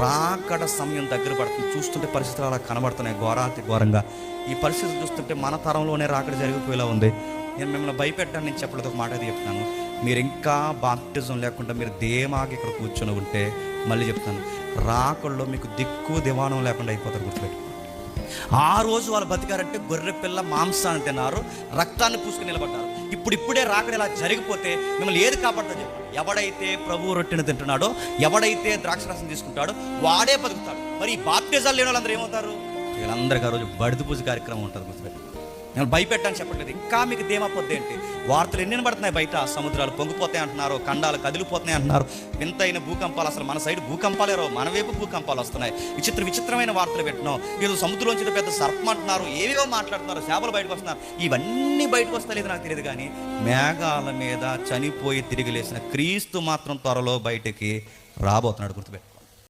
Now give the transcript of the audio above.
రాకడ సమయం దగ్గర పడుతుంది. చూస్తుంటే పరిస్థితులు అలా కనబడుతున్నాయి ఘోరాతి ఘోరంగా. ఈ పరిస్థితులు చూస్తుంటే మన తరంలోనే రాకడ జరిగిపోయేలా ఉంది. నేను మిమ్మల్ని భయపెట్టాను, నేను చెప్పలేదు, ఒక మాట అది చెప్తాను. మీరు ఇంకా బాప్టిజం లేకుండా మీరు ధీమాగా ఇక్కడ కూర్చొని ఉంటే, మళ్ళీ చెప్తాను, రాకడలో మీకు దిక్కు దివాణం లేకుండా అయిపోతారు. గుర్తుపెట్టుకోండి. ఆ రోజు వాళ్ళు బతికారంటే గొర్రె పిల్ల మాంసాన్ని తిన్నారు, రక్తాన్ని పూసుకుని నిలబడ్డారు. ఇప్పుడే రాకడ ఇలా జరిగిపోతే మిమ్మల్ని ఏది కాపాడుతుంది చెప్పండి? ఎవడైతే ప్రభు రొట్టెను తింటున్నాడో, ఎవడైతే ద్రాక్షరసం తీసుకుంటాడో వాడే బతుకుతాడు. మరి ఈ బాప్టిజాలు లేని వాళ్ళందరూ ఏమవుతారు? వీళ్ళందరికీ ఆ రోజు బడిద పూజ కార్యక్రమం ఉంటుంది. గుర్తుపెట్టి నేను భయపెట్టాను చెప్పట్లేదు. ఇంకా మీకు ధీమా పొద్దు ఏంటి? వార్తలు ఎన్ని పడుతున్నాయి బయట, సముద్రాలు పొంగిపోతాయి అంటున్నారు, ఖండాలు కదిలిపోతున్నాయి అంటున్నారు, వింతైన భూకంపాలు. అసలు మన సైడ్ భూకంపాలే రావు, మన వైపు భూకంపాలు వస్తున్నాయి. విచిత్రమైన వార్తలు పెట్టినాం. ఏదో సముద్రంలోంచి పెద్ద సర్పం అంటున్నారు, ఏవేవో మాట్లాడుతున్నారు, చేపలు బయటకు వస్తున్నారు. ఇవన్నీ బయటకు వస్తలేదు నాకు తెలియదు, కానీ మేఘాల మీద చనిపోయి తిరిగి లేచిన క్రీస్తు మాత్రం త్వరలో బయటికి రాబోతున్నాడు. గుర్తుపెట్టు.